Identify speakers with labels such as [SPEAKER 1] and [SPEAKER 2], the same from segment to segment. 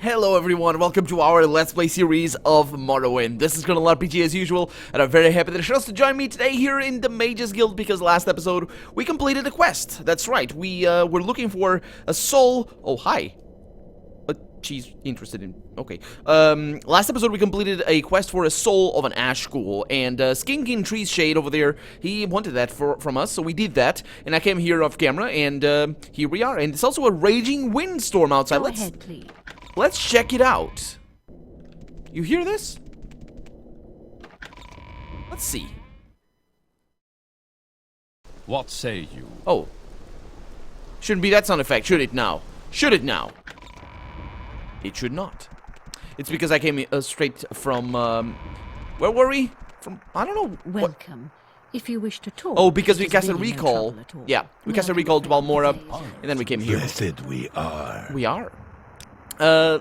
[SPEAKER 1] Hello everyone, welcome to our Let's Play series of Morrowind. This is Colonel RPG as usual, and I'm very happy that you chose to join me today here in the Mages Guild, because last episode we completed a quest. That's right, we were looking for a soul... Oh, hi. She's interested in... Okay. Last episode we completed a quest for a soul of an ash school, and Skinking Tree's Shade over there, he wanted that from us, so we did that, and I came here off camera, and here we are. And it's also a raging windstorm outside.
[SPEAKER 2] Go ahead, please.
[SPEAKER 1] Let's check it out. You hear this? Let's see.
[SPEAKER 3] What say you?
[SPEAKER 1] Oh. Shouldn't be that sound effect, should it now? Should it now? It should not. It's because I came straight from, where were we? From, I don't know.
[SPEAKER 2] Welcome. If you wish to talk.
[SPEAKER 1] Oh, because we
[SPEAKER 2] there's
[SPEAKER 1] cast a
[SPEAKER 2] really no
[SPEAKER 1] recall.
[SPEAKER 2] trouble at all.
[SPEAKER 1] Yeah, we cast a recall to Balmora, and then we came here.
[SPEAKER 4] Blessed we are.
[SPEAKER 1] We are.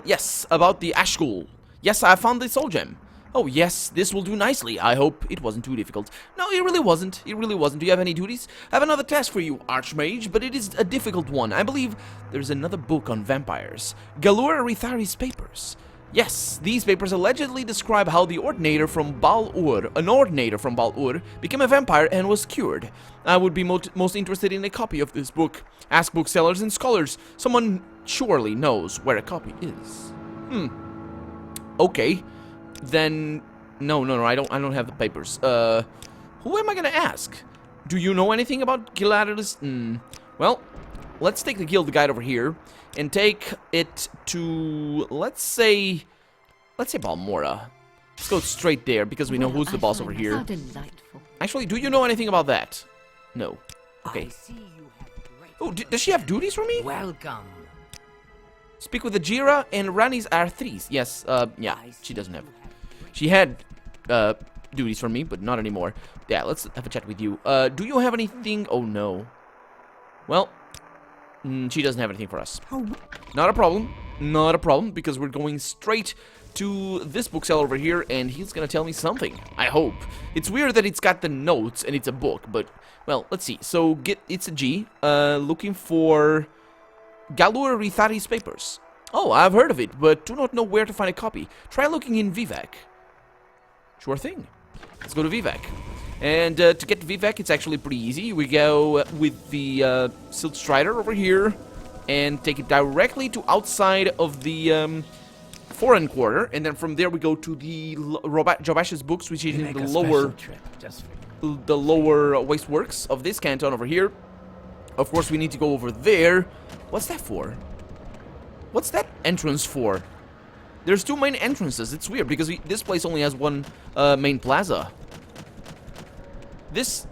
[SPEAKER 1] Yes, about the Ash School. Yes, I found the soul gem. Oh, yes, this will do nicely. I hope it wasn't too difficult. No, it really wasn't. It really wasn't. Do you have any duties? I have another task for you, Archmage, but it is a difficult one. I believe there's another book on vampires. Galur Rithari's papers. Yes, these papers allegedly describe how the Ordinator from Bal-Ur, became a vampire and was cured. I would be most interested in a copy of this book. Ask booksellers and scholars. Someone surely knows where a copy is. Okay. Then no, I don't have the papers. Who am I gonna ask? Do you know anything about Giladus? Well, let's take the guild guide over here and take it to let's say Balmora. Let's go straight there because we know who's the boss over here.
[SPEAKER 2] How delightful.
[SPEAKER 1] Actually, do you know anything about that? No. Okay. Oh, does she have duties for me?
[SPEAKER 5] Welcome.
[SPEAKER 1] Speak with the Jira and Rani's R3s. Yes, yeah, she doesn't have. She had duties for me, but not anymore. Yeah, let's have a chat with you. Do you have anything? Oh, no. Well, she doesn't have anything for us. Not a problem. Not a problem, because we're going straight to this bookseller over here, and he's gonna tell me something. I hope. It's weird that it's got the notes, and it's a book, but, well, let's see. So, it's a G. Looking for Galur Rithari's papers. Oh, I've heard of it, but do not know where to find a copy. Try looking in Vivec. Sure thing. Let's go to Vivec. And to get to Vivec, it's actually pretty easy. We go with the Silt Strider over here and take it directly to outside of the foreign quarter. And then from there we go to the Jobash's books, which is in the lower wasteworks of this canton over here. Of course, we need to go over there. What's that for? What's that entrance for? There's two main entrances. It's weird because this place only has one main plaza. This...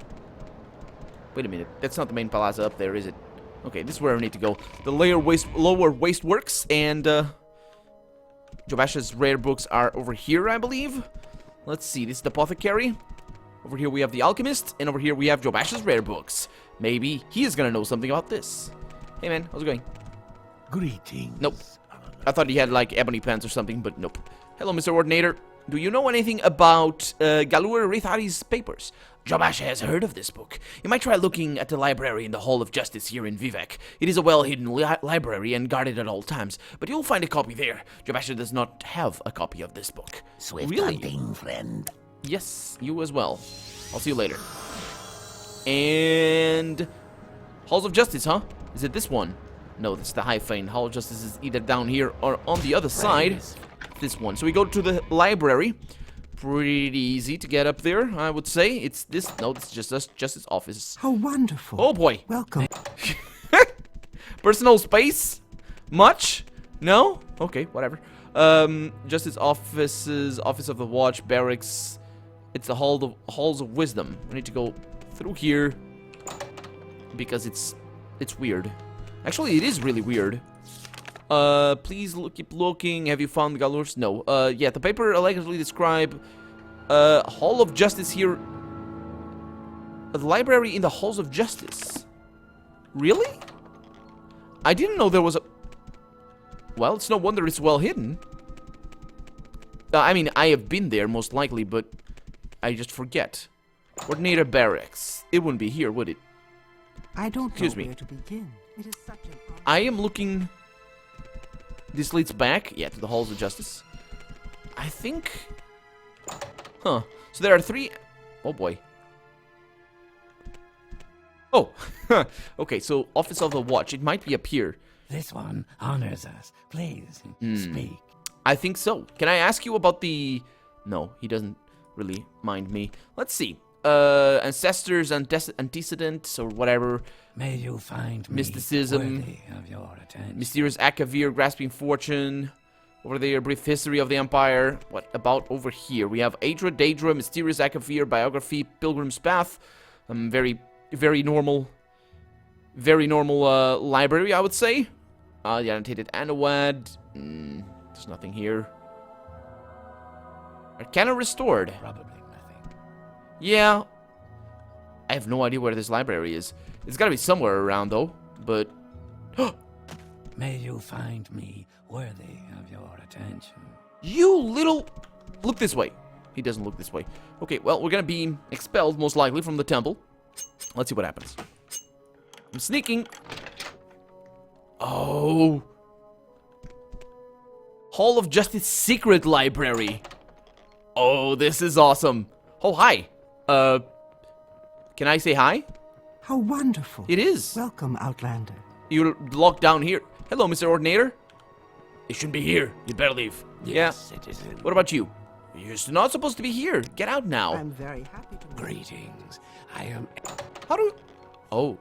[SPEAKER 1] Wait a minute. That's not the main plaza up there, is it? Okay, this is where I need to go. The lower wasteworks and Jobash's rare books are over here, I believe. Let's see. This is the apothecary. Over here we have the alchemist, and over here we have Jobash's rare books. Maybe he is gonna know something about this. Hey man, how's it going?
[SPEAKER 4] Greetings.
[SPEAKER 1] Nope. I thought he had like ebony pants or something, but nope. Hello, Mr. Ordinator. Do you know anything about Galur Rithari's papers? Jobash has heard of this book. You might try looking at the library in the Hall of Justice here in Vivec. It is a well-hidden library and guarded at all times, but you'll find a copy there. Jobash does not have a copy of this book.
[SPEAKER 4] Swift hunting, friend.
[SPEAKER 1] Yes, you as well. I'll see you later. And... Halls of Justice, huh? Is it this one? No, that's the High Fane. Hall of Justice is either down here or on the other side. This one. So we go to the library. Pretty easy to get up there, I would say. It's this... No, it's just Justice Office.
[SPEAKER 6] How wonderful.
[SPEAKER 1] Oh, boy.
[SPEAKER 6] Welcome.
[SPEAKER 1] Personal space? Much? No? Okay, whatever. Justice Offices, Office of the Watch, Barracks. It's the Halls of Wisdom. We need to go through here because it's weird. Actually, it is really weird. Please keep looking. Have you found Galur's? No. Yeah, the paper allegedly describe Hall of Justice here. A library in the Halls of Justice. Really? I didn't know there was a... Well, it's no wonder it's well hidden. I mean, I have been there most likely, but I just forget. Coordinator Barracks. It wouldn't be here, would it?
[SPEAKER 6] I don't
[SPEAKER 1] Excuse
[SPEAKER 6] know
[SPEAKER 1] me.
[SPEAKER 6] where to begin. It is such an...
[SPEAKER 1] I am looking This leads back, yeah, to the Halls of Justice. I think... Huh. So there are 3... Oh, boy. Oh. Okay, so Office of the Watch. It might be up here.
[SPEAKER 4] This one honors us. Please, speak.
[SPEAKER 1] I think so. Can I ask you about the... No, he doesn't really mind me. Let's see. Ancestors, antecedents, or whatever.
[SPEAKER 4] May you find me
[SPEAKER 1] Mysticism.
[SPEAKER 4] worthy of your attention.
[SPEAKER 1] Mysterious Akavir, grasping fortune. Over there, brief history of the Empire. What about over here? We have Adra, Daedra, Mysterious Akavir, biography, Pilgrim's Path. Very normal library, I would say. The annotated Anawad. There's nothing here. Arcana restored.
[SPEAKER 4] Probably nothing.
[SPEAKER 1] Yeah. I have no idea where this library is. It's gotta be somewhere around, though. But...
[SPEAKER 4] May you find me worthy of your attention.
[SPEAKER 1] You little... Look this way. He doesn't look this way. Okay, well, we're gonna be expelled, most likely, from the temple. Let's see what happens. I'm sneaking. Oh. Hall of Justice Secret Library. Oh, this is awesome. Oh, hi. Can I say hi?
[SPEAKER 5] How wonderful.
[SPEAKER 1] It is.
[SPEAKER 5] Welcome, Outlander.
[SPEAKER 1] You're locked down here. Hello, Mr. Ordinator. You shouldn't be here. You'd better leave.
[SPEAKER 4] Yes, citizen.
[SPEAKER 1] What about you? You're not supposed to be here. Get out now.
[SPEAKER 5] I'm very happy to meet you.
[SPEAKER 4] Greetings. I am...
[SPEAKER 1] How do... Oh.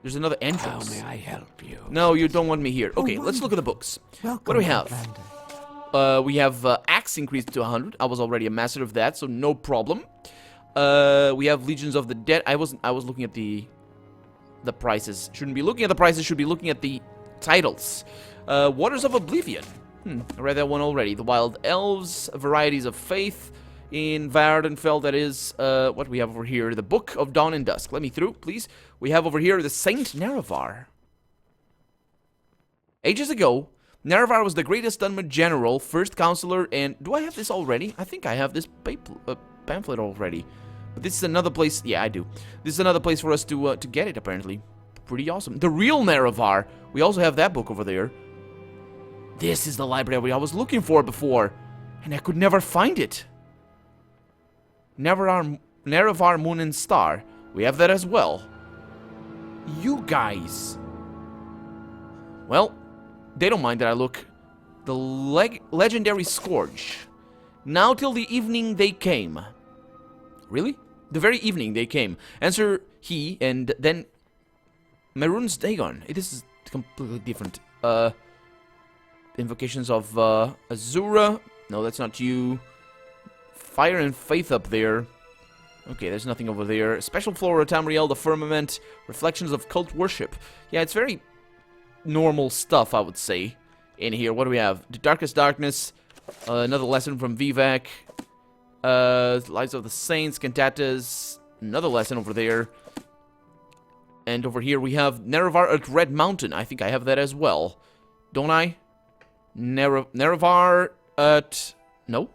[SPEAKER 1] There's another
[SPEAKER 4] How
[SPEAKER 1] entrance.
[SPEAKER 4] may I help you?
[SPEAKER 1] No, you don't want me here. Okay, let's look at the books.
[SPEAKER 5] Welcome,
[SPEAKER 1] What do we have?
[SPEAKER 5] Outlander.
[SPEAKER 1] We have Axe increased to 100. I was already a master of that, so no problem. We have Legions of the Dead. I was looking at the prices. Shouldn't be looking at the prices. Should be looking at the titles. Waters of Oblivion. I read that one already. The Wild Elves, Varieties of Faith. In Vardenfell, that is, what we have over here. The Book of Dawn and Dusk. Let me through, please. We have over here the Saint Nerevar. Ages ago, Nerevar was the greatest Dunmer general, first counselor, and... Do I have this already? I think I have this pamphlet already. But this is another place... Yeah, I do. This is another place for us to get it, apparently. Pretty awesome. The real Nerevar. We also have that book over there. This is the library I was looking for before, and I could never find it. Nerevar, Moon and Star. We have that as well. You guys. Well, they don't mind that I look. The legendary Scourge. Now till the evening they came. Really? The very evening they came. Answer he, and then... Maroon's Dagon. This is completely different. Invocations of Azura. No, that's not you. Fire and Faith up there. Okay, there's nothing over there. Special Flora, Tamriel, the Firmament. Reflections of Cult Worship. Yeah, it's very normal stuff, I would say, in here. What do we have? The Darkest Darkness. Another lesson from Vivec. Lives of the Saints, Cantatas. Another lesson over there. And over here we have Nerevar at Red Mountain. I think I have that as well. Don't I? Nerevar at... No?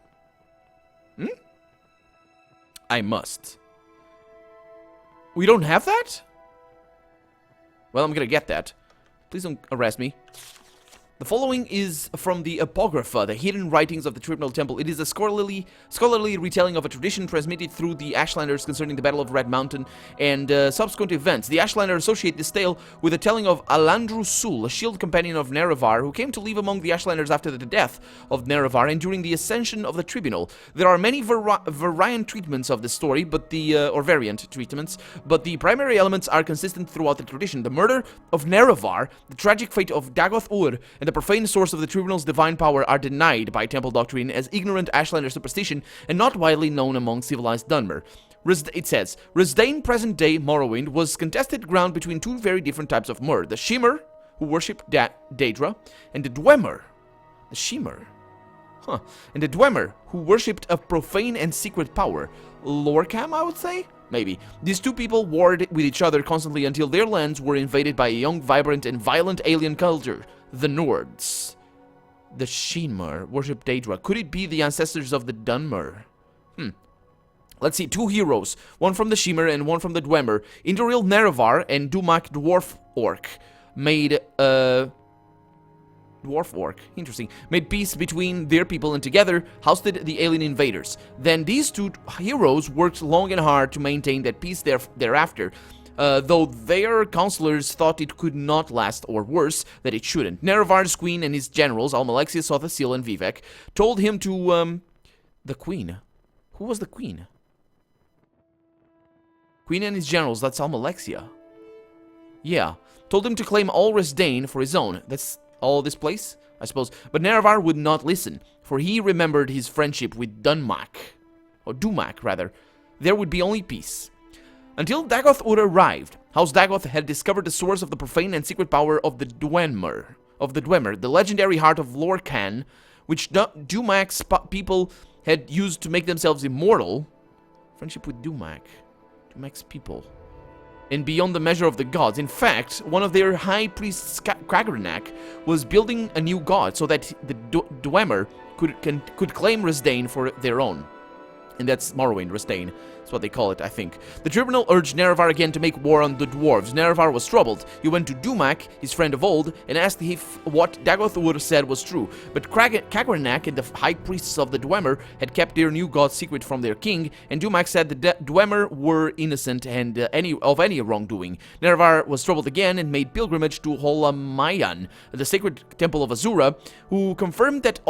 [SPEAKER 1] I must. We don't have that? Well, I'm gonna get that. Please don't arrest me. The following is from the Apocrypha, the hidden writings of the Tribunal Temple. It is a scholarly retelling of a tradition transmitted through the Ashlanders concerning the Battle of Red Mountain and subsequent events. The Ashlanders associate this tale with the telling of Alandru Sul, a shield companion of Nerevar, who came to live among the Ashlanders after the death of Nerevar and during the ascension of the Tribunal. There are many variant treatments of this story, but or variant treatments, but the primary elements are consistent throughout the tradition. The murder of Nerevar, the tragic fate of Dagoth Ur, and the profane source of the Tribunal's divine power are denied by Temple doctrine as ignorant Ashlander superstition and not widely known among civilized Dunmer. It says, Resdain present-day Morrowind was contested ground between two very different types of Mur, the Shimmer, who worshipped Daedra, and the Dwemer, the Shimmer, and the Dwemer, who worshipped a profane and secret power. Lorcam, I would say? Maybe. These two people warred with each other constantly until their lands were invaded by a young, vibrant, and violent alien culture, the Nords. The Shimmer worshipped Daedra. Could it be the ancestors of the Dunmer? Let's see, two heroes, one from the Shimmer and one from the Dwemer, Indoril Nerevar and Dumak Dwarf Orc, made dwarf orc. Interesting. Made peace between their people and together ousted the alien invaders. Then these two heroes worked long and hard to maintain that peace thereafter. Though their counselors thought it could not last, or worse, that it shouldn't. Nerevar's queen and his generals, Almalexia, Sothasil, and Vivec, told him to, the queen. Who was the queen? Queen and his generals, that's Almalexia. Yeah. Told him to claim all Resdain for his own. That's all this place, I suppose. But Nerevar would not listen, for he remembered his friendship with Dunmak. Or Dumak, rather. There would be only peace. Until Dagoth-Ur arrived, House Dagoth had discovered the source of the profane and secret power of the Dwemer, the legendary heart of Lorcan, which Dumak's people had used to make themselves immortal. Friendship with Dumak's people. And beyond the measure of the gods. In fact, one of their high priests, Kragernak, was building a new god so that the Dwemer could claim Resdain for their own. And that's Morrowind, Resdain. That's what they call it, I think. The tribunal urged Nerevar again to make war on the dwarves. Nerevar was troubled. He went to Dumak, his friend of old, and asked if what Dagoth-Ur said was true. But Kragernak and the high priests of the Dwemer had kept their new god secret from their king, and Dumak said the Dwemer were innocent and of any wrongdoing. Nerevar was troubled again and made pilgrimage to Holamayan, the sacred temple of Azura, who confirmed that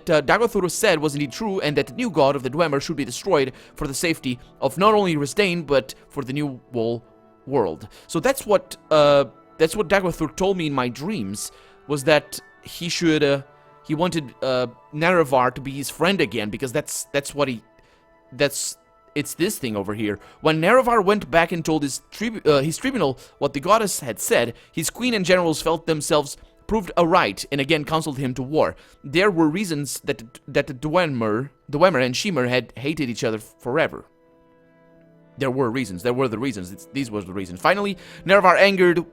[SPEAKER 1] Dagoth-Ur said was indeed true, and that the new god of the Dwemer should be destroyed for the safety of not only Resdain, but for the new whole world. So that's what Dagoth-Ur told me in my dreams, was that he wanted Nerevar to be his friend again, because it's this thing over here. When Nerevar went back and told his tribunal what the goddess had said, his queen and generals felt themselves proved aright, and again counseled him to war. There were reasons that the Dwemer and Shimmer had hated each other forever. There were the reasons. These were the reasons. Finally, Nerevar, angered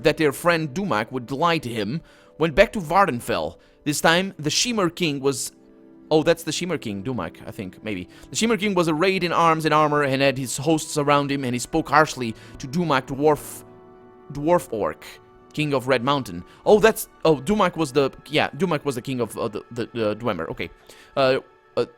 [SPEAKER 1] that their friend Dumak would lie to him, went back to Vardenfell. This time, the Shimmer King was... Oh, that's the Shimmer King, Dumak, I think, maybe. The Shimmer King was arrayed in arms and armor and had his hosts around him, and he spoke harshly to Dumak, dwarf orc, king of Red Mountain. Dumak was the king of the Dwemer. Okay,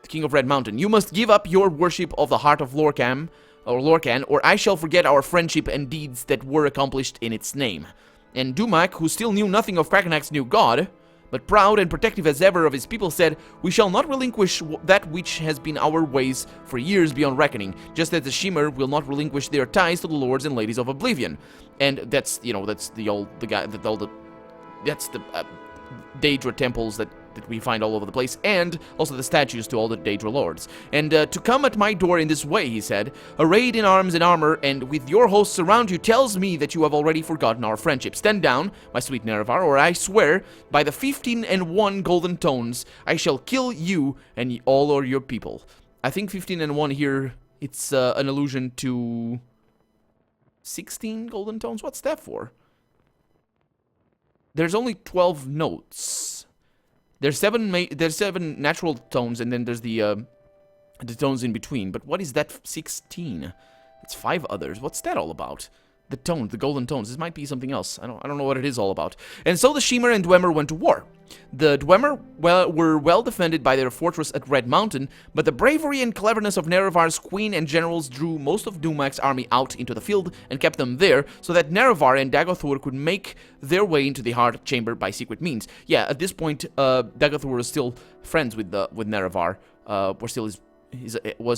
[SPEAKER 1] king of Red Mountain. You must give up your worship of the heart of Lorcan, or I shall forget our friendship and deeds that were accomplished in its name. And Dumak, who still knew nothing of Krakenak's new god, but proud and protective as ever of his people, said, "We shall not relinquish that which has been our ways for years beyond reckoning, just as the Shimmer will not relinquish their ties to the lords and ladies of Oblivion." And that's the Daedra temples that we find all over the place, and also the statues to all the Daedra lords. And to come at my door in this way, he said, arrayed in arms and armor, and with your hosts around you, tells me that you have already forgotten our friendship. Stand down, my sweet Nerevar, or I swear, by the 15 and 1 golden tones, I shall kill you and all your people. I think 15 and 1 here, it's an allusion to 16 golden tones? What's that for? There's only 12 notes. There's seven natural tones, and then there's the tones in between. But what is that 16? It's 5 others. What's that all about? The tones, the golden tones. This might be something else. I don't know what it is all about. And so the Shimmer and Dwemer went to war. The Dwemer were well defended by their fortress at Red Mountain, but the bravery and cleverness of Nerevar's queen and generals drew most of Dumak's army out into the field and kept them there, so that Nerevar and Dagoth-Ur could make their way into the heart chamber by secret means. Yeah, at this point, Dagoth-Ur was still friends with Nerevar. Was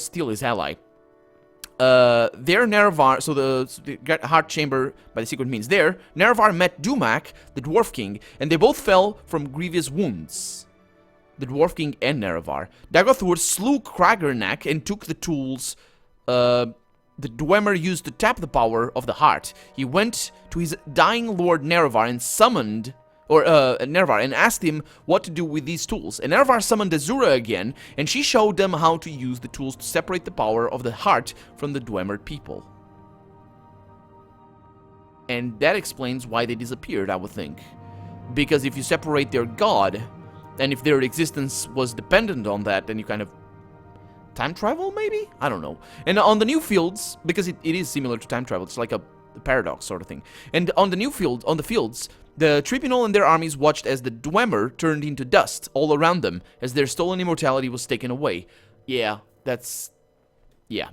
[SPEAKER 1] still his ally. There Nerevar, so the heart chamber by the secret means, there Nerevar met Dumak, the dwarf king, and they both fell from grievous wounds. The dwarf king and Nerevar. Dagoth-Ur slew Kragernak and took the tools the Dwemer used to tap the power of the heart. He went to his dying lord Nerevar and summoned Nerevar and asked him what to do with these tools. And Nerevar summoned Azura again, and she showed them how to use the tools to separate the power of the heart from the Dwemer people. And that explains why they disappeared, I would think. Because if you separate their god, and if their existence was dependent on that, then you kind of time travel, maybe? I don't know. And on the new fields, because it is similar to time travel, it's like a paradox sort of thing. And on the fields, The tribunal and their armies watched as the Dwemer turned into dust all around them as their stolen immortality was taken away. Yeah, that's... yeah.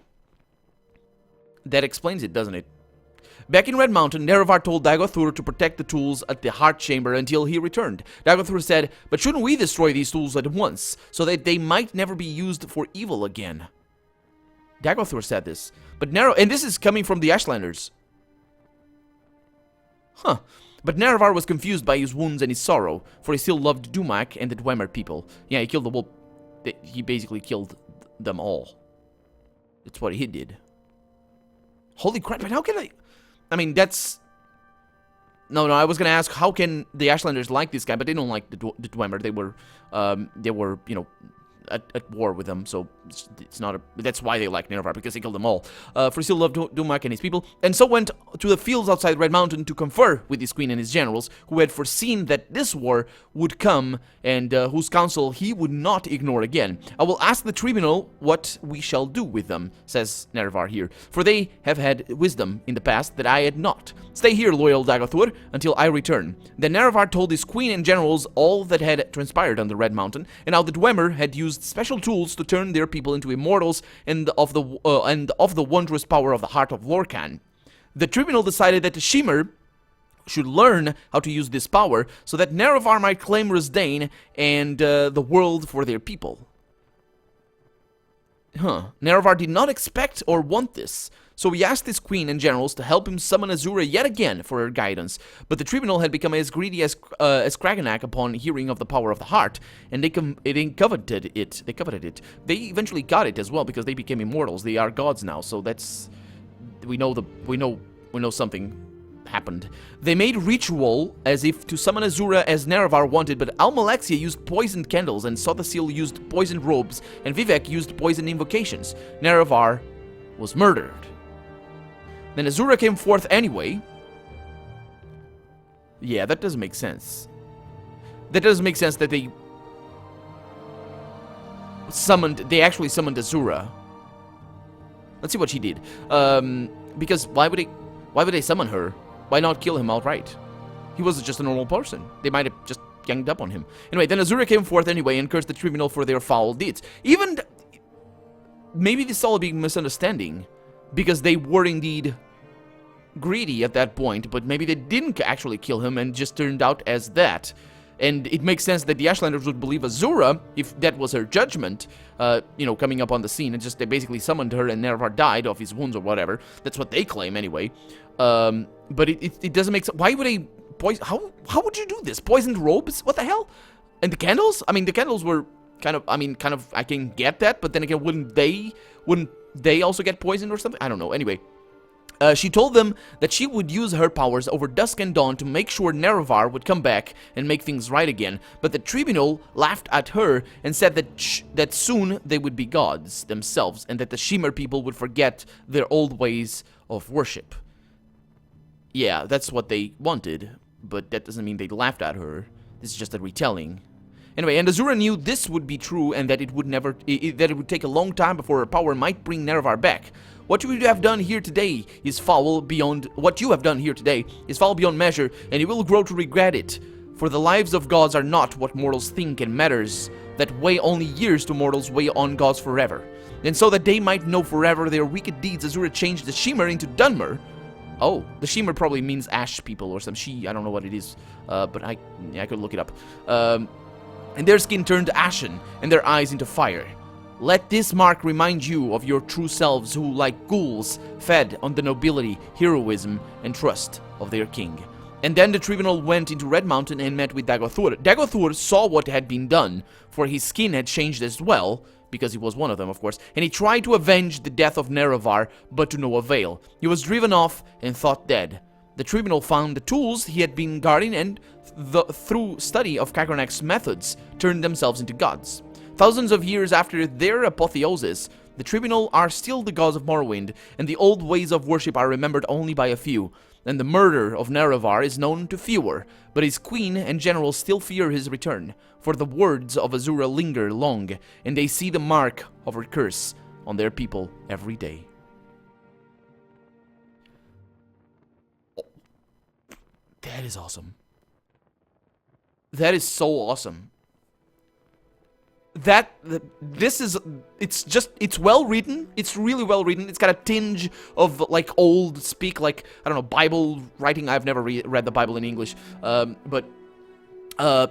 [SPEAKER 1] That explains it, doesn't it? Back in Red Mountain, Nerevar told Dagothur to protect the tools at the Heart Chamber until he returned. Dagothur said, "But shouldn't we destroy these tools at once, so that they might never be used for evil again?" Dagothur said this, but and this is coming from the Ashlanders. Huh. But Nerevar was confused by his wounds and his sorrow, for he still loved Dumak and the Dwemer people. Yeah, he killed the whole... he basically killed them all. That's what he did. Holy crap, but how can I mean, that's... No, I was gonna ask, how can the Ashlanders like this guy, but they don't like the Dwemer. They were, you know, at war with them, so it's not a... That's why they like Nerevar, because they killed them all. For he still loved Dumak and his people, and so went to the fields outside Red Mountain to confer with his queen and his generals, who had foreseen that this war would come, and whose counsel he would not ignore again. "I will ask the tribunal what we shall do with them," says Nerevar here, "for they have had wisdom in the past that I had not. Stay here, loyal Dagothur, until I return." Then Nerevar told his queen and generals all that had transpired on the Red Mountain, and how the Dwemer had used special tools to turn their people into immortals, and of the wondrous power of the Heart of Lorkhan. The tribunal decided that the Shimmer should learn how to use this power, so that Nerevar might claim Rusdain and the world for their people. Nerevar did not expect or want this, so he asked his queen and generals to help him summon Azura yet again for her guidance. But the tribunal had become as greedy as Kragenak upon hearing of the power of the heart, and they coveted it. They eventually got it as well, because they became immortals. They are gods now, so that's... we know something happened. They made ritual as if to summon Azura as Nerevar wanted, but Almalexia used poisoned candles, and Sothasil used poisoned robes, and Vivec used poisoned invocations. Nerevar was murdered. Then Azura came forth anyway. Yeah, that doesn't make sense. That doesn't make sense that they actually summoned Azura. Let's see what she did. Because why would they summon her? Why not kill him outright? He was just a normal person. They might have just ganged up on him. Anyway, then Azura came forth anyway and cursed the tribunal for their foul deeds. Even... maybe this is all a big misunderstanding, because they were indeed greedy at that point, but maybe they didn't actually kill him and just turned out as that. And it makes sense that the Ashlanders would believe Azura, if that was her judgment, you know, coming up on the scene, and just they basically summoned her and Nerevar died of his wounds or whatever. That's what they claim anyway. But it doesn't make sense. Why would they poison... How would you do this? Poisoned robes? What the hell? And the candles? I mean, the candles were kind of... I can get that, but then again, wouldn't they also get poisoned or something? I don't know. Anyway, she told them that she would use her powers over dusk and dawn to make sure Nerevar would come back and make things right again. But the tribunal laughed at her and said that soon they would be gods themselves, and that the Shimmer people would forget their old ways of worship. Yeah, that's what they wanted, but that doesn't mean they laughed at her. This is just a retelling. Anyway, and Azura knew this would be true, and that it would take a long time before her power might bring Nerevar back. What you have done here today is foul beyond measure, and you will grow to regret it. For the lives of gods are not what mortals think and matters that weigh only years to mortals weigh on gods forever. And so that they might know forever their wicked deeds, Azura changed the Shimmer into Dunmer. Oh, the Shimmer probably means ash people or some I don't know what it is, but I could look it up. And their skin turned ashen, and their eyes into fire. Let this mark remind you of your true selves who, like ghouls, fed on the nobility, heroism, and trust of their king. And then the tribunal went into Red Mountain and met with Dagothur. Dagothur saw what had been done, for his skin had changed as well, because he was one of them, of course, and he tried to avenge the death of Nerevar, but to no avail. He was driven off and thought dead. The tribunal found the tools he had been guarding and, through study of Kagranak's methods, turned themselves into gods. Thousands of years after their apotheosis, the tribunal are still the gods of Morrowind, and the old ways of worship are remembered only by a few. And the murder of Nerevar is known to fewer, but his queen and generals still fear his return, for the words of Azura linger long, and they see the mark of her curse on their people every day. Oh, that is awesome. That is so awesome. It's well written. It's really well written. It's got a tinge of like old speak, like, I don't know, Bible writing. I've never read the Bible in English, but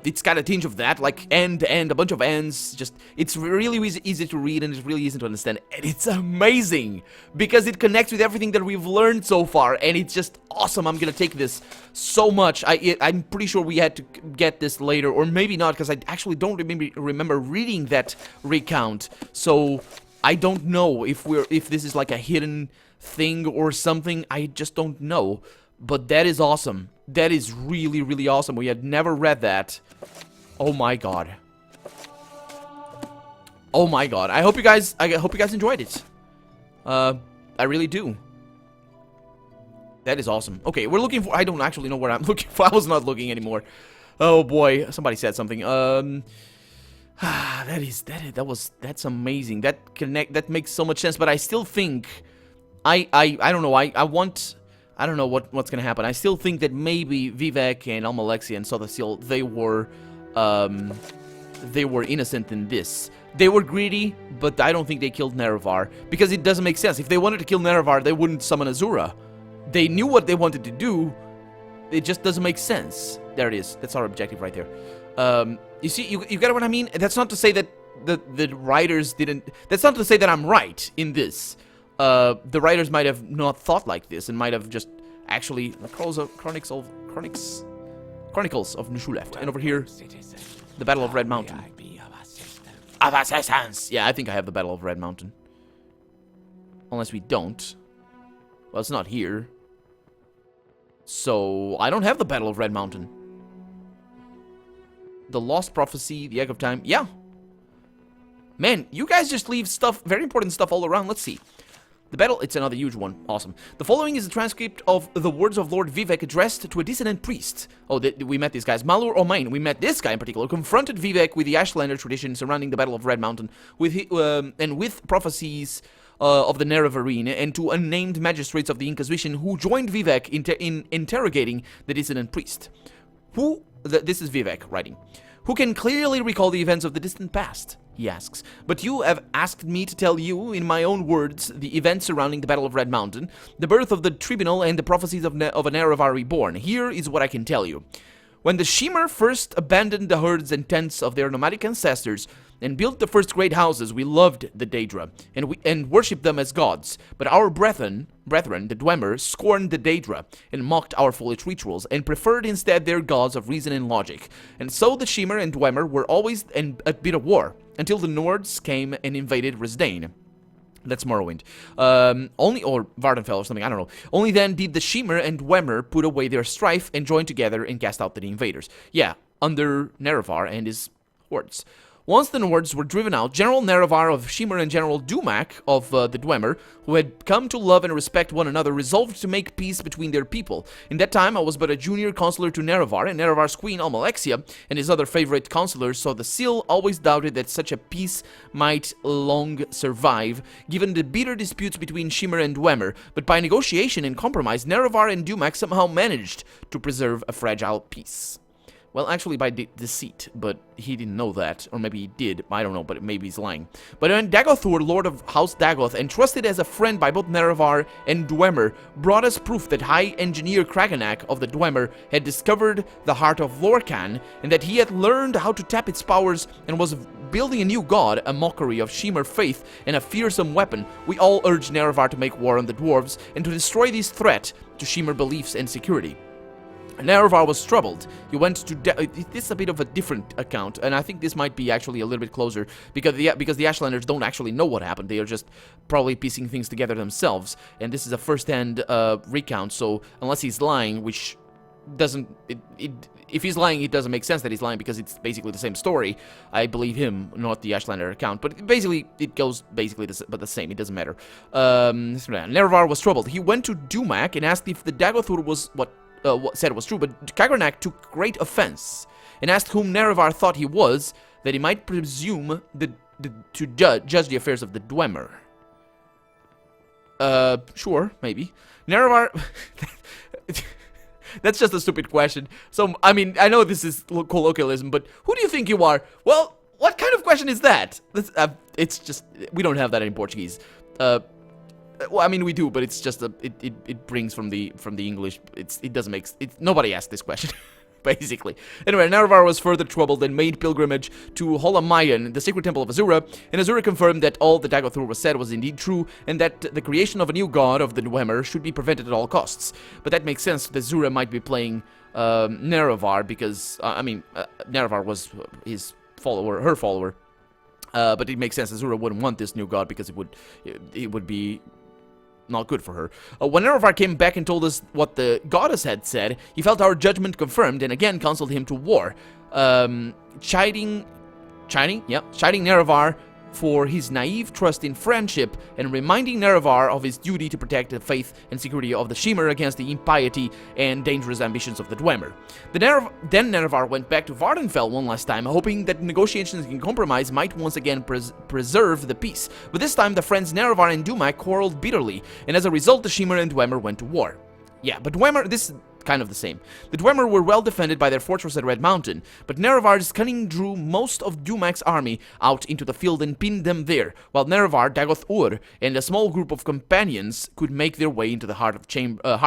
[SPEAKER 1] it's got a tinge of that, like end to end, a bunch of ends. Just, it's really easy to read, and it's really easy to understand, and it's amazing because it connects with everything that we've learned so far, and it's just awesome. I'm gonna take this so much. I'm pretty sure we had to get this later, or maybe not, because I actually don't remember reading that recount. So I don't know if this is like a hidden thing or something. I just don't know. But that is awesome. That is really, really awesome. We had never read that. Oh my god. Oh my god. I hope you guys enjoyed it. I really do. That is awesome. Okay, we're looking for, I don't actually know what I'm looking for. I was not looking anymore. Oh boy, somebody said something. That's amazing. That makes so much sense, but I still think I don't know. I don't know what's gonna happen. I still think that maybe Vivec and Almalexia and Sodasil, they were innocent in this. They were greedy, but I don't think they killed Nerevar, because it doesn't make sense. If they wanted to kill Nerevar, they wouldn't summon Azura. They knew what they wanted to do. It just doesn't make sense. There it is. That's our objective right there. You see, you get what I mean? That's not to say that the writers didn't. That's not to say that I'm right in this. The writers might have not thought like this, and might have just actually Chronicles of Nishuleft. And over here, the Battle of Red Mountain. Of Assassins. Yeah, I think I have the Battle of Red Mountain. Unless we don't. Well, it's not here. So I don't have the Battle of Red Mountain. The Lost Prophecy, the Egg of Time. Yeah. Man, you guys just leave stuff, very important stuff all around. Let's see. The battle, it's another huge one. Awesome. The following is a transcript of the words of Lord Vivec addressed to a dissident priest. Oh, we met these guys. Malur Omain, we met this guy in particular, confronted Vivec with the Ashlander tradition surrounding the Battle of Red Mountain, and with prophecies of the Nerevarine, and to unnamed magistrates of the Inquisition who joined Vivec in interrogating the dissident priest. This is Vivec writing. Who can clearly recall the events of the distant past? He asks. But you have asked me to tell you, in my own words, the events surrounding the Battle of Red Mountain, the birth of the Tribunal, and the prophecies of a Nerevar reborn. Here is what I can tell you. When the Shimmer first abandoned the herds and tents of their nomadic ancestors, and built the first great houses, we loved the Daedra, and worshipped them as gods. But our brethren, the Dwemer, scorned the Daedra, and mocked our foolish rituals, and preferred instead their gods of reason and logic. And so the Shimmer and Dwemer were always at bit of war, until the Nords came and invaded Resdain. That's Morrowind. Or Vardenfell or something, I don't know. Only then did the Shimmer and Dwemer put away their strife and join together and cast out the invaders. Yeah, under Nerevar and his hordes. Once the Nords were driven out, General Nerevar of Shimmer and General Dumak of the Dwemer, who had come to love and respect one another, resolved to make peace between their people. In that time, I was but a junior counselor to Nerevar, and Nerevar's queen, Almalexia, and his other favorite counselors, so the Seal always doubted that such a peace might long survive, given the bitter disputes between Shimmer and Dwemer. But by negotiation and compromise, Nerevar and Dumak somehow managed to preserve a fragile peace. Well, actually by deceit, but he didn't know that. Or maybe he did, I don't know, but maybe he's lying. But when Dagothur, Lord of House Dagoth, entrusted as a friend by both Nerevar and Dwemer, brought us proof that High Engineer Kraganak of the Dwemer had discovered the heart of Lorcan, and that he had learned how to tap its powers and was building a new god, a mockery of Shimmer faith and a fearsome weapon, we all urged Nerevar to make war on the dwarves and to destroy this threat to Shimmer beliefs and security. Nerevar was troubled. He went to... this is a bit of a different account, and I think this might be actually a little bit closer, because the Ashlanders don't actually know what happened. They are just probably piecing things together themselves, and this is a first-hand recount, so unless he's lying, which doesn't... if he's lying, it doesn't make sense that he's lying, because it's basically the same story. I believe him, not the Ashlander account, but basically, it goes basically the same. It doesn't matter. Nerevar was troubled. He went to Dumak and asked if the Dagothur was what said was true, but Kagornak took great offense and asked whom Nerevar thought he was, that he might presume to judge the affairs of the Dwemer. Sure, maybe. Nerevar... That's just a stupid question. So, I mean, I know this is colloquialism, but who do you think you are? Well, what kind of question is that? It's just, we don't have that in Portuguese. Well, I mean, we do, but it's just it brings from the English. It doesn't make nobody asked this question. Basically. Anyway, Nerevar was further troubled and made pilgrimage to Holamayan, the sacred temple of Azura, and Azura confirmed that all that Dagothr was said was indeed true, and that the creation of a new god of the Dwemer should be prevented at all costs. But that makes sense that Azura might be playing Nerevar, because, Nerevar was his follower, her follower. But it makes sense Azura wouldn't want this new god, because it would be not good for her. When Nerevar came back and told us what the goddess had said, he felt our judgment confirmed and again counseled him to war, chiding Nerevar for his naive trust in friendship and reminding Nerevar of his duty to protect the faith and security of the Shimmer against the impiety and dangerous ambitions of the Dwemer. Then Nerevar went back to Vardenfell one last time, hoping that negotiations and compromise might once again preserve the peace. But this time the friends Nerevar and Dumak quarreled bitterly, and as a result the Shimmer and Dwemer went to war. Yeah, but Dwemer, this is kind of the same. The Dwemer were well defended by their fortress at Red Mountain, but Nerevar's cunning drew most of Dumak's army out into the field and pinned them there, while Nerevar, Dagoth-Ur, and a small group of companions could make their way into the heart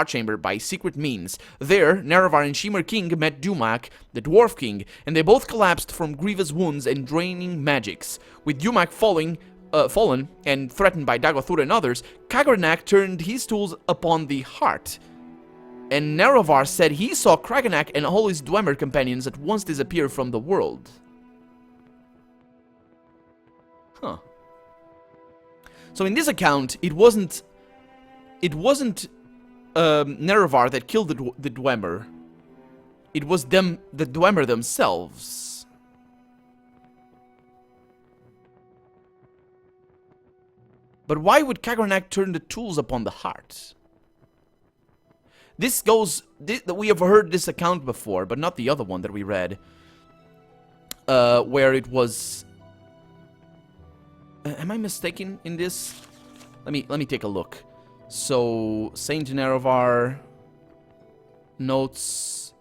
[SPEAKER 1] chamber by secret means. There, Nerevar and Shimmer King met Dumak, the Dwarf King, and they both collapsed from grievous wounds and draining magics. With Dumak fallen and threatened by Dagoth-Ur and others, Kagranak turned his tools upon the heart. And Nerevar said he saw Kraganak and all his Dwemer companions at once disappear from the world. Huh. So in this account, it wasn't Nerevar that killed the Dwemer. It was the Dwemer themselves. But why would Kagranak turn the tools upon the heart? We have heard this account before, but not the other one that we read. Where it was... am I mistaken in this? Let me take a look. So, Saint Nerevar... Notes...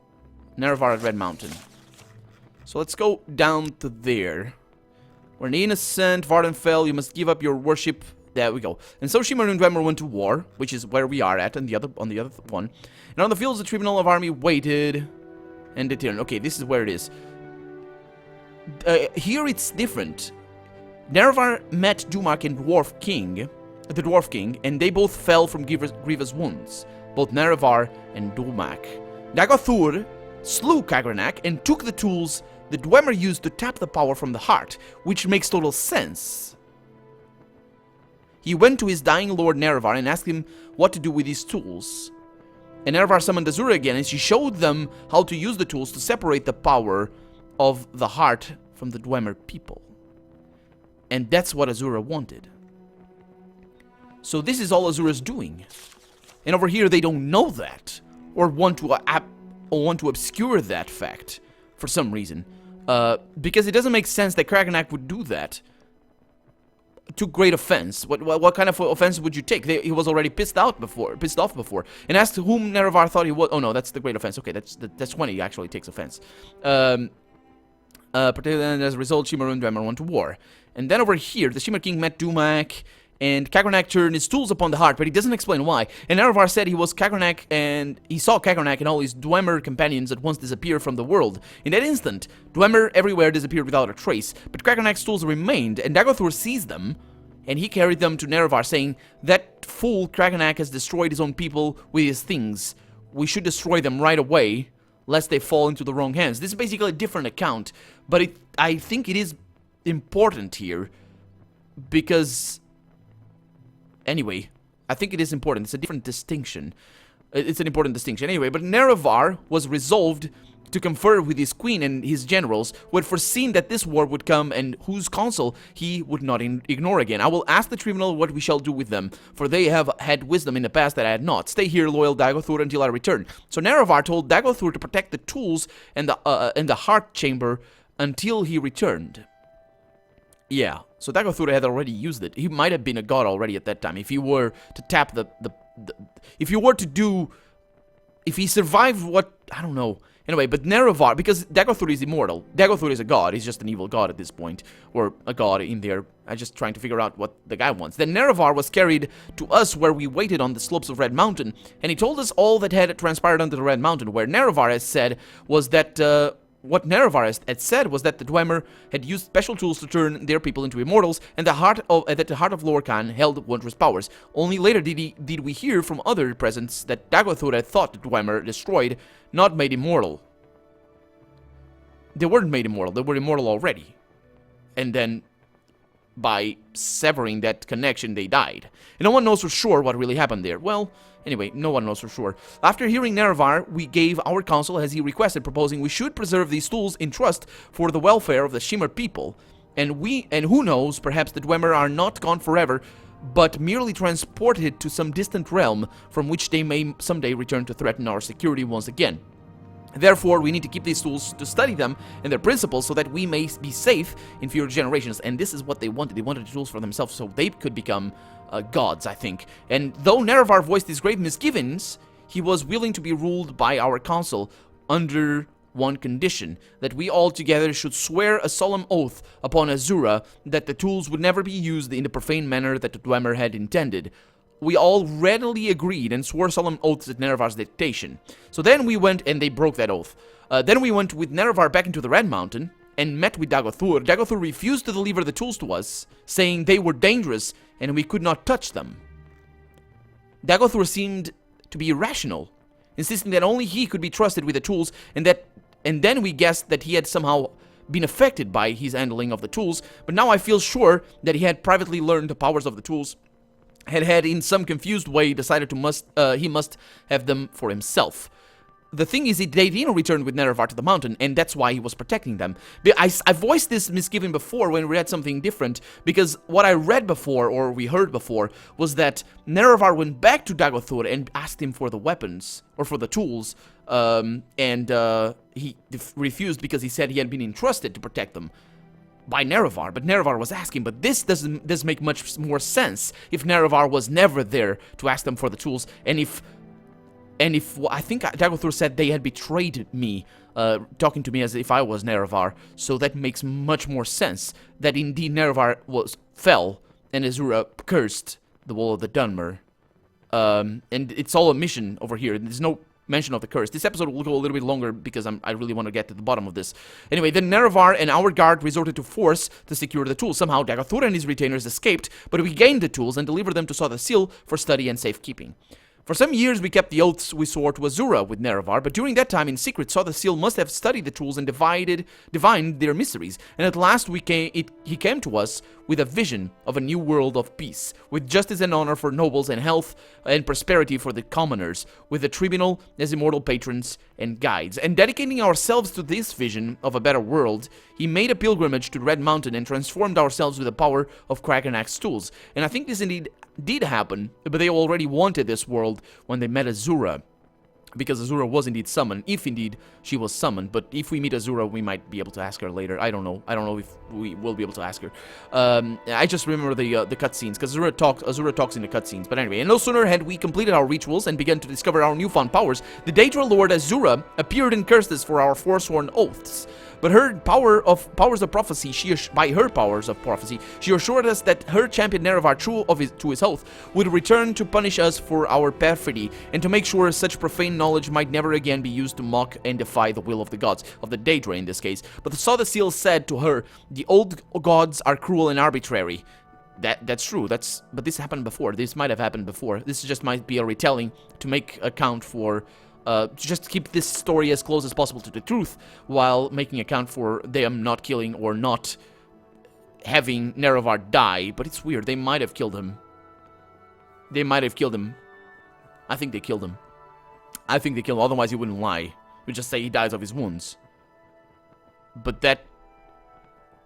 [SPEAKER 1] Nerevar at Red Mountain. So let's go down to there. We're an innocent, Vardenfell, you must give up your worship... There we go. And so Shimmer and Dwemer went to war, which is where we are at, on the other one. And on the fields, the Tribunal of Army waited and determined. Okay, this is where it is. Here it's different. Nerevar met Dumak and the Dwarf King, and they both fell from grievous wounds. Both Nerevar and Dumak. Dagoth-Ur slew Kagranak and took the tools the Dwemer used to tap the power from the heart, which makes total sense. He went to his dying lord Nerevar and asked him what to do with these tools. And Nerevar summoned Azura again, and she showed them how to use the tools to separate the power of the heart from the Dwemer people. And that's what Azura wanted. So this is all Azura's doing. And over here they don't know that, or want to obscure that fact for some reason. Because it doesn't make sense that Kraganak would do that. To great offense. What kind of offense would you take? He was already pissed off before, and asked whom Nerevar thought he was. Oh no, that's the great offense. Okay, that's when he actually takes offense. Particularly as a result, Shimmer and Dwemer went to war. And then over here, the Shimmer King met Dumak, and Kagranak turned his tools upon the heart, but he doesn't explain why. And Nerevar said he saw Kagranak and all his Dwemer companions at once disappear from the world. In that instant, Dwemer everywhere disappeared without a trace, but Kagranak's tools remained, and Dagoth-Ur seized them, and he carried them to Nerevar, saying, "That fool Kraganak has destroyed his own people with his things. We should destroy them right away, lest they fall into the wrong hands." This is basically a different account, but I think it is important here, because... Anyway, I think it is important. It's a different distinction. It's an important distinction. Anyway, but Nerevar was resolved to confer with his queen and his generals, who had foreseen that this war would come and whose counsel he would not ignore again. "I will ask the tribunal what we shall do with them, for they have had wisdom in the past that I had not. Stay here, loyal Dagoth-Ur, until I return." So Nerevar told Dagoth-Ur to protect the tools and the heart chamber until he returned. Yeah, so Dagoth-Ur had already used it. He might have been a god already at that time. If you were to tap if you were to do if he survived what... I don't know. Anyway, but Nerevar, because Dagothur is immortal. Dagothur is a god. He's just an evil god at this point. Or a god in there. I'm just trying to figure out what the guy wants. Then Nerevar was carried to us where we waited on the slopes of Red Mountain. And he told us all that had transpired under the Red Mountain. Where Nerevar has said was that... what Nerevar had said was that the Dwemer had used special tools to turn their people into immortals, and that the heart of Lorkhan held wondrous powers. Only later did we hear from other presents that Dagothur had thought the Dwemer destroyed, not made immortal. They weren't made immortal, they were immortal already. And then, by severing that connection, they died. And no one knows for sure what really happened there. Well, anyway, no one knows for sure. After hearing Nerevar, we gave our counsel as he requested, proposing we should preserve these tools in trust for the welfare of the Shimmer people. And who knows, perhaps the Dwemer are not gone forever, but merely transported to some distant realm from which they may someday return to threaten our security once again. Therefore, we need to keep these tools to study them and their principles so that we may be safe in future generations. And this is what they wanted. They wanted the tools for themselves so they could become gods, I think. And though Nerevar voiced his great misgivings, he was willing to be ruled by our council under one condition, that we all together should swear a solemn oath upon Azura that the tools would never be used in the profane manner that the Dwemer had intended. We all readily agreed and swore solemn oaths at Nerevar's dictation. So then we went, and they broke that oath. Then we went with Nerevar back into the Red Mountain and met with Dagothur. Dagothur refused to deliver the tools to us, saying they were dangerous and we could not touch them. Dagothur seemed to be irrational, insisting that only he could be trusted with the tools, and then we guessed that he had somehow been affected by his handling of the tools, but now I feel sure that he had privately learned the powers of the tools, had in some confused way decided he must have them for himself. The thing is, they didn't return with Nerevar to the mountain, and that's why he was protecting them. I voiced this misgiving before when we read something different, because what I read before, or we heard before, was that Nerevar went back to Dagothur and asked him for the weapons, or for the tools, and he refused because he said he had been entrusted to protect them by Nerevar, but Nerevar was asking. But this doesn't make much more sense if Nerevar was never there to ask them for the tools, and if I think Dagothur said they had betrayed me, talking to me as if I was Nerevar, so that makes much more sense that indeed Nerevar fell and Azura cursed the wall of the Dunmer, and it's all a mission over here. There's no mention of the curse. This episode will go a little bit longer because I really want to get to the bottom of this. Anyway, then Nerevar and our guard resorted to force to secure the tools. Somehow Dagothur and his retainers escaped, but we gained the tools and delivered them to Saw the Seal for study and safekeeping. For some years we kept the oaths we swore to Azura with Nerevar, but during that time in secret Saw the Seal must have studied the tools and divined their mysteries, and at last he came to us with a vision of a new world of peace, with justice and honor for nobles and health and prosperity for the commoners, with the tribunal as immortal patrons and guides. And dedicating ourselves to this vision of a better world, he made a pilgrimage to Red Mountain and transformed ourselves with the power of Kraken Axe tools. And I think this indeed did happen, but they already wanted this world when they met Azura, because Azura was indeed summoned, if indeed she was summoned. But if we meet Azura, we might be able to ask her later. I don't know if we will be able to ask her. I just remember the cutscenes, because Azura talks in the cutscenes. But anyway, and no sooner had we completed our rituals and begun to discover our newfound powers, the Daedra Lord Azura appeared and cursed us for our forsworn oaths. But her powers of prophecy, she assured us that her champion Nerevar, true to his oath, would return to punish us for our perfidy, and to make sure such profane knowledge might never again be used to mock and defy the will of the gods, of the Daedra in this case. But the Saw the Seal said to her, "The old gods are cruel and arbitrary." That's true. But this happened before. This might have happened before. This just might be a retelling to make account for. Just keep this story as close as possible to the truth, while making account for them not killing or not having Nerevar die. But it's weird. They might have killed him. I think they killed him. Otherwise he wouldn't lie. He would just say he dies of his wounds. But that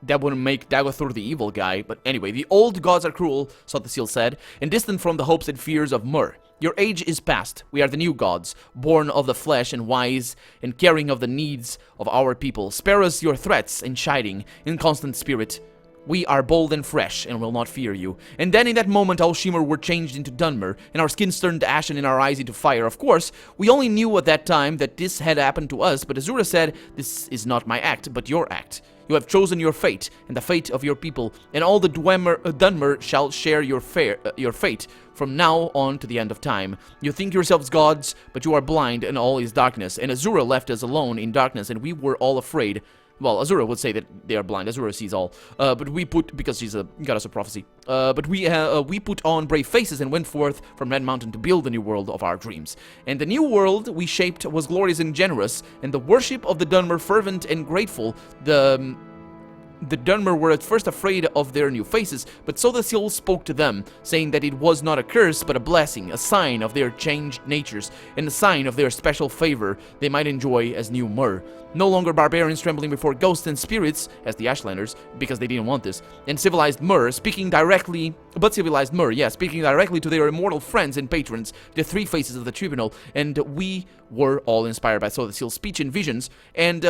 [SPEAKER 1] wouldn't make Dagothur the evil guy. But anyway, the old gods are cruel, Saw the Seal said, and distant from the hopes and fears of Mur. Your age is past. We are the new gods, born of the flesh and wise, and caring of the needs of our people. Spare us your threats and chiding, inconstant spirit. We are bold and fresh, and will not fear you. And then in that moment, all Shimmer were changed into Dunmer, and our skins turned to ash and in our eyes into fire. Of course, we only knew at that time that this had happened to us, but Azura said, "This is not my act, but your act. You have chosen your fate, and the fate of your people, and all the Dunmer shall share your fate, from now on to the end of time. You think yourselves gods, but you are blind, and all is darkness. And Azura left us alone in darkness, and we were all afraid." Well, Azura would say that they are blind. Azura sees all. But we put, because she's a goddess of prophecy. But we put on brave faces and went forth from Red Mountain to build the new world of our dreams. And the new world we shaped was glorious and generous, and the worship of the Dunmer fervent and grateful. The Dunmer were at first afraid of their new faces, but so the seal spoke to them, saying that it was not a curse but a blessing, a sign of their changed natures, and a sign of their special favor they might enjoy as new Mer. No longer barbarians trembling before ghosts and spirits, as the Ashlanders, because they didn't want this, and civilized Mer, speaking directly to their immortal friends and patrons, the three faces of the tribunal, and we were all inspired by So the Seal's speech and visions, and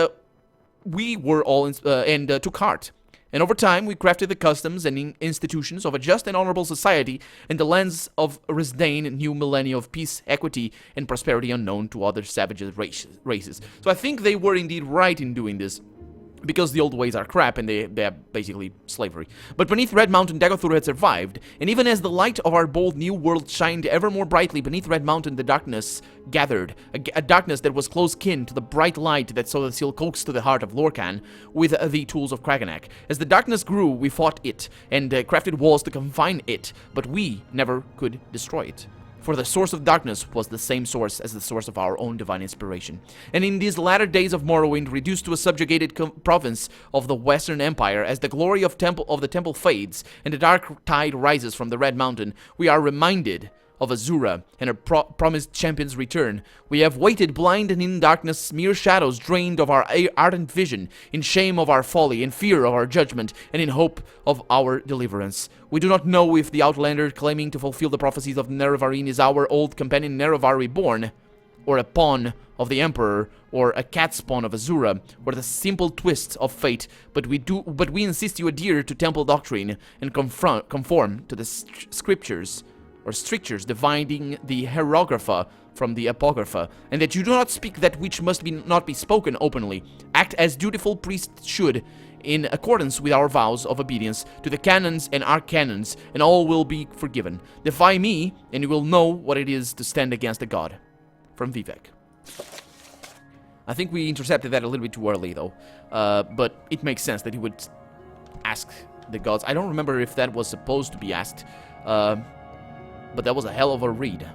[SPEAKER 1] we were all took heart. And over time, we crafted the customs and institutions of a just and honorable society in the lens of Resdain, new millennia of peace, equity, and prosperity unknown to other savage races. So I think they were indeed right in doing this, because the old ways are crap and they are basically slavery. But beneath Red Mountain, Dagothur had survived, and even as the light of our bold new world shined ever more brightly beneath Red Mountain, the darkness gathered, a darkness that was close kin to the bright light that So the Seal coaxed to the heart of Lorcan with the tools of Kraganak. As the darkness grew, we fought it, and crafted walls to confine it, but we never could destroy it. For the source of darkness was the same source as the source of our own divine inspiration. And in these latter days of Morrowind, reduced to a subjugated province of the Western Empire, as the glory of the temple fades and the dark tide rises from the Red Mountain, we are reminded of Azura and her promised champion's return. We have waited blind and in darkness, mere shadows drained of our ardent vision, in shame of our folly, in fear of our judgment, and in hope of our deliverance. We do not know if the Outlander claiming to fulfill the prophecies of Nerevarine is our old companion Nerevar reborn, or a pawn of the Emperor, or a catspawn of Azura, or the simple twist of fate, but we insist you adhere to temple doctrine and conform to the scriptures, or strictures dividing the hieroglypha from the apocrypha, and that you do not speak that which must not be spoken openly. Act as dutiful priests should, in accordance with our vows of obedience to the canons and arcanons, and all will be forgiven. Defy me, and you will know what it is to stand against a god. From Vivec. I think we intercepted that a little bit too early, though. But it makes sense that he would ask the gods. I don't remember if that was supposed to be asked. But that was a hell of a read.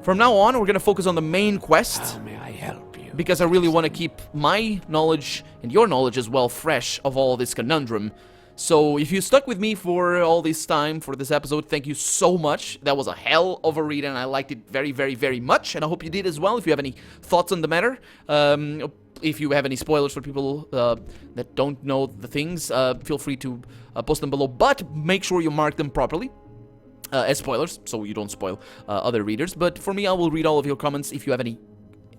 [SPEAKER 1] From now on, we're going to focus on the main quest.
[SPEAKER 4] How may I help you?
[SPEAKER 1] Because I really want to keep my knowledge and your knowledge as well fresh of all this conundrum. So if you stuck with me for all this time, for this episode, thank you so much. That was a hell of a read, and I liked it very, very, very much. And I hope you did as well. If you have any thoughts on the matter, if you have any spoilers for people that don't know the things, feel free to post them below. But make sure you mark them properly. As spoilers, so you don't spoil other readers. But for me, I will read all of your comments. If you have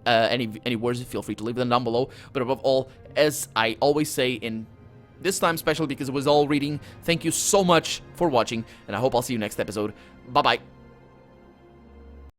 [SPEAKER 1] any words, feel free to leave them down below. But above all, as I always say, in this time special because it was all reading, thank you so much for watching, and I hope I'll see you next episode. Bye-bye.